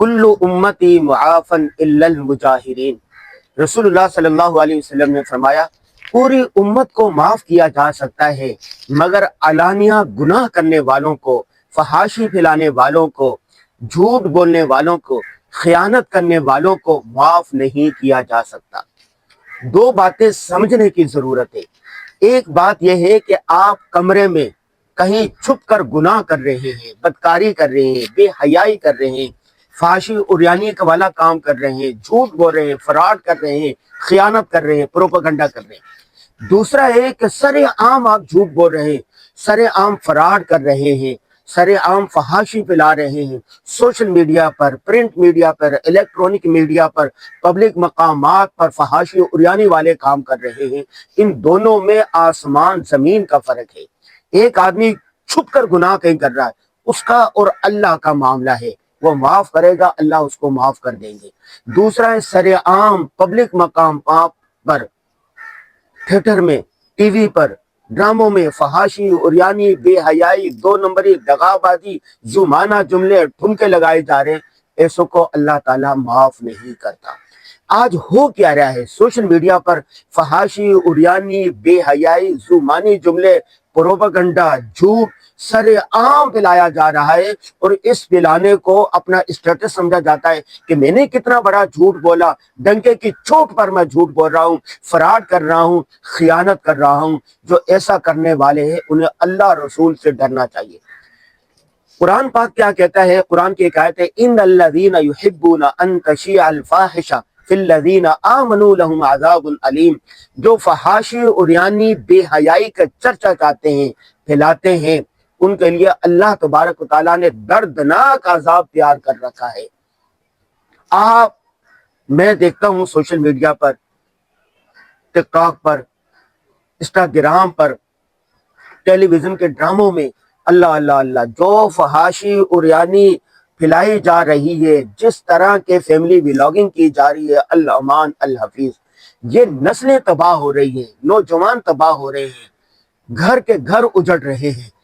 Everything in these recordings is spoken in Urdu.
کل امتی معافن الا المجاہرین۔ رسول اللہ صلی اللہ علیہ وسلم نے فرمایا پوری امت کو معاف کیا جا سکتا ہے مگر علانیہ گناہ کرنے والوں کو، فحاشی پھیلانے والوں کو، جھوٹ بولنے والوں کو، خیانت کرنے والوں کو معاف نہیں کیا جا سکتا۔ دو باتیں سمجھنے کی ضرورت ہے۔ ایک بات یہ ہے کہ آپ کمرے میں کہیں چھپ کر گناہ کر رہے ہیں، بدکاری کر رہے ہیں، بے حیائی کر رہے ہیں، فحاشی عریانی والا کام کر رہے ہیں، جھوٹ بول رہے ہیں، فراڈ کر رہے ہیں، خیانت کر رہے ہیں، پروپیگنڈا کر رہے ہیں۔ دوسرا ہے کہ سر عام آپ جھوٹ بول رہے ہیں، سر عام فراڈ کر رہے ہیں، سر عام فحاشی پھیلا رہے ہیں، سوشل میڈیا پر، پرنٹ میڈیا پر، الیکٹرونک میڈیا پر، پبلک مقامات پر فحاشی عریانی والے کام کر رہے ہیں۔ ان دونوں میں آسمان زمین کا فرق ہے۔ ایک آدمی چھپ کر گناہ کہیں کر رہا ہے، اس کا اور اللہ کا معاملہ ہے، وہ معاف کرے گا، اللہ اس کو معاف کر دیں گے۔ دوسرا ہے سر عام پبلک مقام پر، تھیٹر میں، ٹی وی پر، ڈراموں میں فحاشی عریانی، بے حیائی، دو نمبری، دغابازی، زمانہ جملے، ٹھمکے لگائے جا رہے ہیں، ایسوں کو اللہ تعالیٰ معاف نہیں کرتا۔ آج ہو کیا رہا ہے؟ سوشل میڈیا پر فحاشی عریانی، بے حیائی، زمانی جملے، پروپیگنڈا، جھوٹ سر عام پھیلایا جا رہا ہے، اور اس پھیلانے کو اپنا اسٹیٹس سمجھا جاتا ہے کہ میں نے کتنا بڑا جھوٹ بولا، ڈنکے کی چوٹ پر میں جھوٹ بول رہا ہوں، فراڈ کر رہا ہوں، خیانت کر رہا ہوں۔ جو ایسا کرنے والے ہیں انہیں اللہ رسول سے ڈرنا چاہیے۔ قرآن پاک کیا کہتا ہے؟ قرآن کی ایک آیت ہے، ان الذین یحبون ان تشیع الفاحشہ فی الذین آمنوا لہم عذاب علیم۔ جو فحاشی عریانی، بے حیائی کا چرچا چاہتے ہیں، پھیلاتے ہیں، ان کے لیے اللہ تبارک و تعالیٰ نے دردناک عذاب تیار کر رکھا ہے۔ میں دیکھتا ہوں سوشل میڈیا پر، ٹک ٹاک پر، انسٹاگرام پر، ٹیلی ویژن کے ڈراموں میں، اللہ اللہ اللہ، جو فحاشی عریانی پھیلائی جا رہی ہے، جس طرح کے فیملی ولاگنگ کی جا رہی ہے، اللہ امان الحفیظ، یہ نسلیں تباہ ہو رہی ہیں، نوجوان تباہ ہو رہے ہیں، گھر کے گھر اجڑ رہے ہیں۔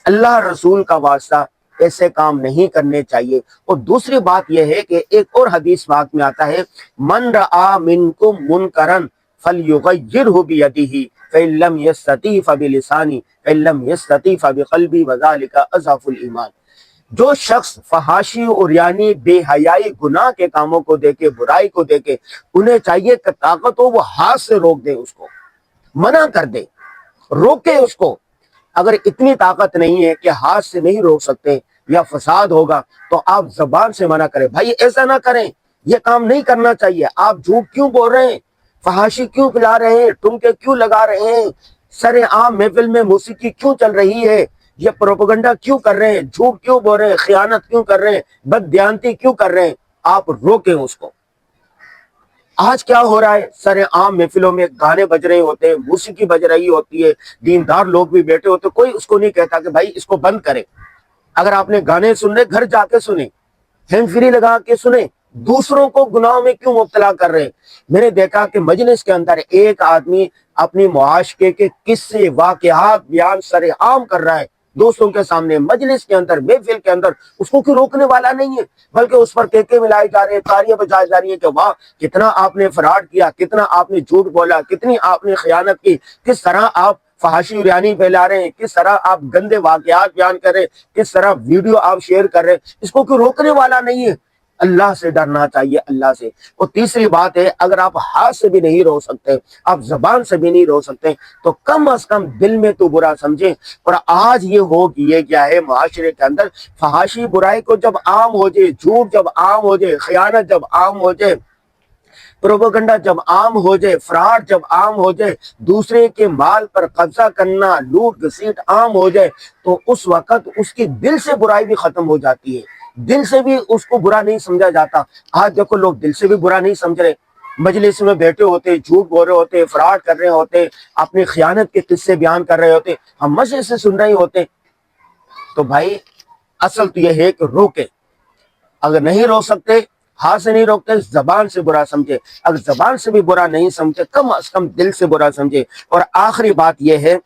اللہ رسول کا واسطہ ایسے کام نہیں کرنے چاہیے۔ اور دوسری بات یہ ہے کہ ایک اور حدیث پاک میں آتا ہے، من رعا منکم منکرا فلیغیرہ بیدہ فإن لم یستطع فبلسانہ فإن لم یستطع فبقلبہ وذلک اضعف الایمان۔ جو شخص فحاشی عریانی، بے حیائی، گناہ کے کاموں کو دیکھے، برائی کو دیکھے، انہیں چاہیے کہ طاقت ہو وہ ہاتھ سے روک دے، اس کو منع کر دے، روکے اس کو۔ اگر اتنی طاقت نہیں ہے کہ ہاتھ سے نہیں روک سکتے یا فساد ہوگا تو آپ زبان سے منع کریں، بھائی ایسا نہ کریں، یہ کام نہیں کرنا چاہیے۔ آپ جھوٹ کیوں بول رہے ہیں؟ فحاشی کیوں پھیلا رہے ہیں؟ ٹمکے کیوں لگا رہے ہیں؟ سر عام محفل میں موسیقی کیوں چل رہی ہے؟ یہ پروپیگنڈا کیوں کر رہے ہیں؟ جھوٹ کیوں بول رہے ہیں؟ خیانت کیوں کر رہے ہیں؟ بد دیانتی کیوں کر رہے ہیں؟ آپ روکیں اس کو۔ آج کیا ہو رہا ہے؟ سر عام محفلوں میں گانے بج رہے ہوتے ہیں، موسیقی بج رہی ہوتی ہے، دیندار لوگ بھی بیٹھے ہوتے ہیں، کوئی اس کو نہیں کہتا کہ بھائی اس کو بند کریں۔ اگر آپ نے گانے سننے، گھر جا کے سنیں، ہینڈ فری لگا کے سنیں، دوسروں کو گناہوں میں کیوں مبتلا کر رہے ہیں؟ میں نے دیکھا کہ مجلس کے اندر ایک آدمی اپنی معاشرے کے قصے، واقعات بیان سر عام کر رہا ہے دوستوں کے سامنے، مجلس کے اندر، محفل کے اندر، اس کو کوئی روکنے والا نہیں ہے، بلکہ اس پر کہکے ملائے جا رہے ہیں، تالیاں بجائی جا رہی ہیں کہ واہ کتنا آپ نے فراڈ کیا، کتنا آپ نے جھوٹ بولا، کتنی آپ نے خیانت کی، کس طرح آپ فحاشی عریانی پھیلا رہے ہیں، کس طرح آپ گندے واقعات بیان کر رہے ہیں، کس طرح ویڈیو آپ شیئر کر رہے ہیں۔ اس کو کوئی روکنے والا نہیں ہے۔ اللہ سے ڈرنا چاہیے، اللہ سے۔ اور تیسری بات ہے، اگر آپ ہاتھ سے بھی نہیں روک سکتے، آپ زبان سے بھی نہیں روک سکتے، تو کم از کم دل میں تو برا سمجھیں۔ اور آج یہ ہو یہ کیا ہے معاشرے کے اندر، فحاشی برائی کو جب عام ہو جائے، جھوٹ جب عام ہو جائے، خیانت جب عام ہو جائے، پروپیگنڈا جب عام ہو جائے، فراڈ جب عام ہو جائے، دوسرے کے مال پر قبضہ کرنا، لوٹ گھسیٹ عام ہو جائے، تو اس وقت اس کی دل سے برائی بھی ختم ہو جاتی ہے، دل سے بھی اس کو برا نہیں سمجھا جاتا۔ آج دیکھو لوگ دل سے بھی برا نہیں سمجھ رہے، مجلس میں بیٹھے ہوتے، جھوٹ بول رہے ہوتے، فراڈ کر رہے ہوتے، اپنی خیانت کے قصے بیان کر رہے ہوتے، ہم مزے سے سن رہے ہوتے۔ تو بھائی اصل تو یہ ہے کہ روکے، اگر نہیں روک سکتے، ہاتھ سے نہیں روکتے، زبان سے برا سمجھے، اگر زبان سے بھی برا نہیں سمجھے، کم از کم دل سے برا سمجھے۔ اور آخری بات یہ ہے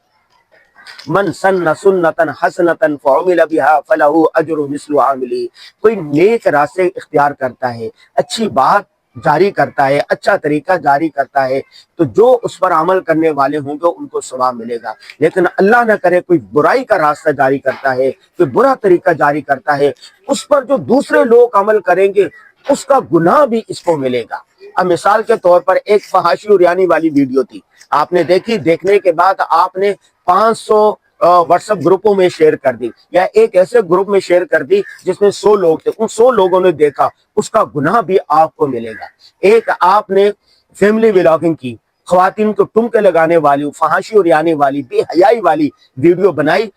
من سن سنتن حسنتن فعمل بها فلہ اجر مثل عاملی، کوئی نیک راستے اختیار کرتا ہے، اچھی بات جاری کرتا ہے، اچھا طریقہ جاری کرتا ہے، تو جو اس پر عمل کرنے والے ہوں گے ان کو ثواب ملے گا۔ لیکن اللہ نہ کرے کوئی برائی کا راستہ جاری کرتا ہے، کوئی برا طریقہ جاری کرتا ہے، اس پر جو دوسرے لوگ عمل کریں گے اس کا گناہ بھی اس کو ملے گا۔ اب مثال کے طور پر ایک فحاشی اور یعنی والی ویڈیو تھی، آپ نے دیکھی، دیکھنے کے بعد آپ نے 500 واٹس ایپ گروپوں میں شیئر کر دی، یا ایک ایسے گروپ میں شیئر کر دی جس میں 100 لوگ تھے، ان 100 لوگوں نے دیکھا، اس کا گناہ بھی آپ کو ملے گا۔ ایک آپ نے فیملی ولاگنگ کی، خواتین کو ٹمکے لگانے والی، فحاشی اور یعنی والی، بے حیائی والی ویڈیو بنائی،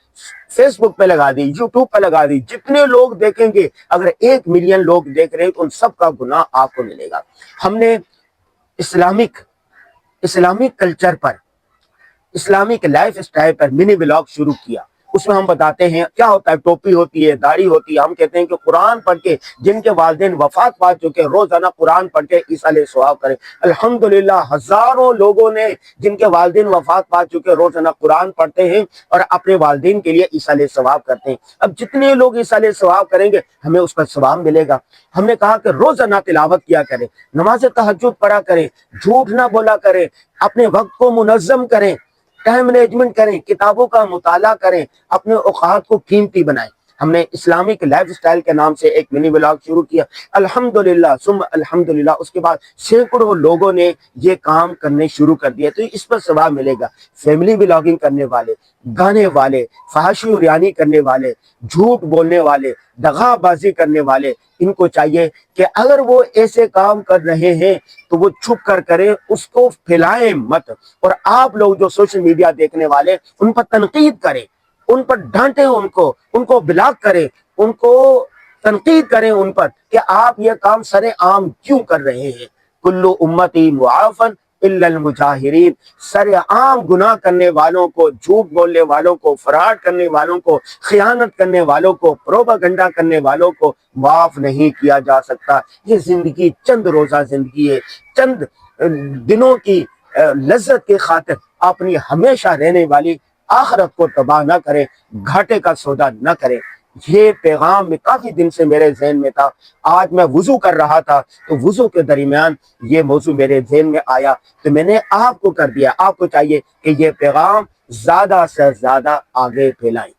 فیس بک پہ لگا دی، یوٹیوب پہ لگا دی، جتنے لوگ دیکھیں گے، اگر 1 ملین لوگ دیکھ رہے ہیں تو ان سب کا گناہ آپ کو ملے گا۔ ہم نے اسلامک کلچر پر، اسلامک لائف اسٹائل پر منی ولاگ شروع کیا، اس میں ہم بتاتے ہیں کیا ہوتا ہے، ٹوپی ہوتی ہے، داڑھی ہوتی ہے، ہم کہتے ہیں کہ قرآن پڑھ کے جن کے والدین وفات پا چکے روزانہ قرآن پڑھ کے ایصال ثواب کریں۔ الحمدللہ ہزاروں لوگوں نے جن کے والدین وفات پا چکے روزانہ قرآن پڑھتے ہیں اور اپنے والدین کے لیے ایصال ثواب کرتے ہیں۔ اب جتنے لوگ ایصال ثواب کریں گے ہمیں اس کا ثواب ملے گا۔ ہم نے کہا کہ روزانہ تلاوت کیا کریں، نماز تہجد پڑھا کریں، جھوٹ نہ بولا کریں، اپنے وقت کو منظم کریں، ٹائم مینجمنٹ کریں، کتابوں کا مطالعہ کریں، اپنے اوقات کو قیمتی بنائیں۔ ہم نے اسلامک لائف اسٹائل کے نام سے ایک منی ولاگ شروع کیا، الحمدللہ ثم الحمدللہ، اس کے بعد سینکڑوں لوگوں نے یہ کام کرنے شروع کر دیا، تو اس پر ثواب ملے گا۔ فیملی ولاگنگ کرنے والے، گانے والے، فحاشی اور یعنی کرنے والے، جھوٹ بولنے والے، دغا بازی کرنے والے، ان کو چاہیے کہ اگر وہ ایسے کام کر رہے ہیں تو وہ چھپ کر کریں، اس کو پھیلائیں مت، اور آپ لوگ جو سوشل میڈیا دیکھنے والے ان پر تنقید کریں، ان پر ڈانٹیں، ان کو بلاک کریں، ان کو تنقید کریں ان پر کہ آپ یہ کام سر عام کیوں کر رہے ہیں۔ کلو امتی معافن الا المجاہرین، سر عام گناہ کرنے والوں کو، جھوٹ بولنے والوں کو، فراڈ کرنے والوں کو، خیانت کرنے والوں کو، پروپیگنڈا کرنے والوں کو معاف نہیں کیا جا سکتا۔ یہ زندگی چند روزہ زندگی ہے، چند دنوں کی لذت کی خاطر اپنی ہمیشہ رہنے والی آخرت کو تباہ نہ کریں، گھاٹے کا سودا نہ کریں۔ یہ پیغام میں کافی دن سے میرے ذہن میں تھا، آج میں وضو کر رہا تھا تو وضو کے درمیان یہ موضوع میرے ذہن میں آیا تو میں نے آپ کو کر دیا۔ آپ کو چاہیے کہ یہ پیغام زیادہ سے زیادہ آگے پھیلائیں۔